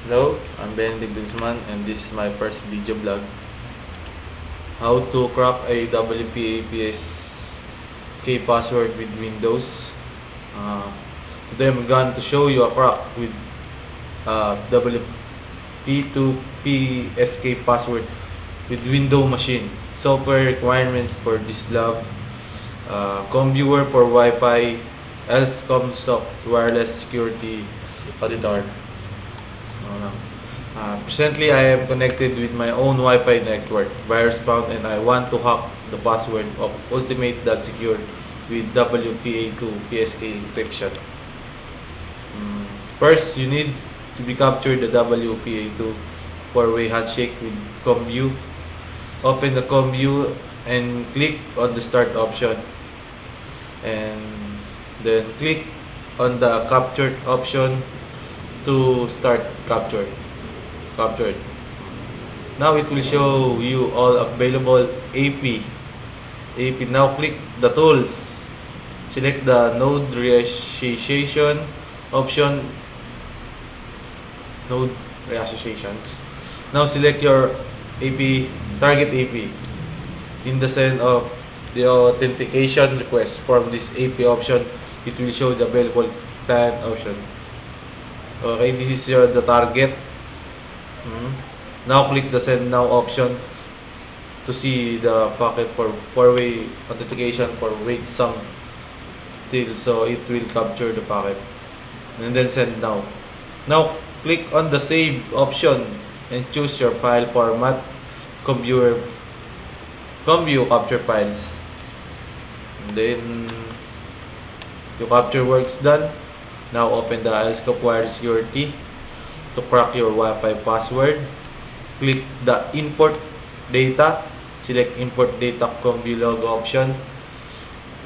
Hello, I'm Benedict Guzman and this is my first video blog. How to crack a WPA-PSK password with Windows. Today I'm going to show you a crack with WP2PSK password with Windows machine. Software requirements for this lab. ComViewer for Wi-Fi, else ComSoft wireless security auditor. Presently, I am connected with my own Wi-Fi network, virus bound, and I want to hack the password of Ultimate.Secure with WPA2 PSK encryption. First, you need to be captured the WPA2 four-way handshake with ComView. Open the ComView and click on the Start option, and then click on the Captured option to start captured. Now it will show you all available AP. Now click the tools. Select the node reassociation option. Node reassociations. Now select your AP, target AP. In the send of the authentication request from this AP option, it will show the available client option. Okay, this is the target. Now click the send now option to see the packet for four-way authentication for wait some till so it will capture the packet, and then send now. Now click on the save option and choose your file format, ComView capture files, and then your capture work's done. Now open the Ellscope Wireless Security to crack your Wi-Fi password. Click the import data. Select import data ComView logo option,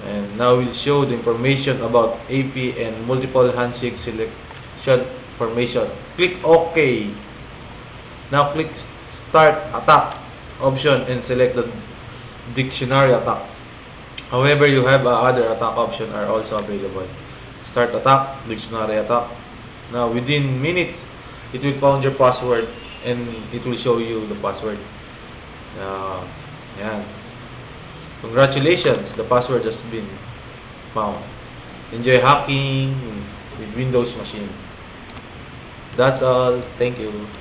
and now we'll show the information about AP and multiple handshake selection information. Click OK. Now click Start Attack option and select the dictionary attack. However, you have other attack options are also available. Start attack, dictionary attack. Now within minutes, it will find your password and it will show you the password. Yan. Congratulations, the password has been found. Enjoy hacking with Windows machine. That's all. Thank you.